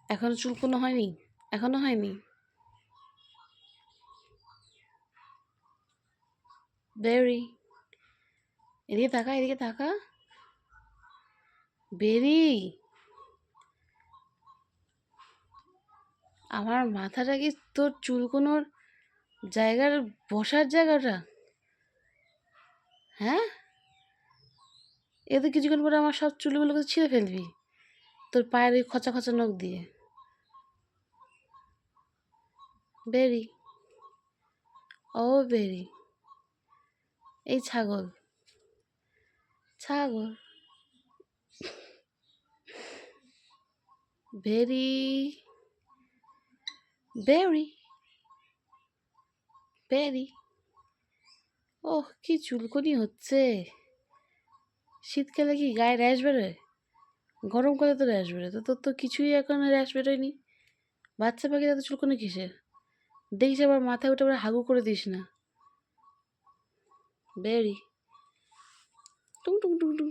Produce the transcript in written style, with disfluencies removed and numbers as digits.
এখনো চুলকোনো হয়নি? এখনো হয়নি? বেরি, এদিকে তাকা, এদিকে তাকা। বেরি, আমার মাথাটা কি তোর চুলকোনোর জায়গার বসার জায়গাটা? হ্যাঁ, এ তো কিছুক্ষণ পরে আমার সব চুলগুলোকে ছিঁড়ে ফেলবি তোর পায়ের ওই খচা খচা নখ দিয়ে। বেরি, ও বেরি, এই ছাগল, ছাগল, বেরি, বেরি, বেরি। ওহ, কি চুলকনি হচ্ছে! শীতকালে কি গায়ে র্যাশ বেরোয়? গরমকালে তো র্যাশ বেরোয়, তো তোর তো কিছুই এখন র্যাশ বেরোয়নি। বাচ্চা পাখির এত চুলকনি কিসের? দেখিস আবার মাথায় উঠে আবার হাগু করে দিস না। বেরি, টুং টুং টুং টুং।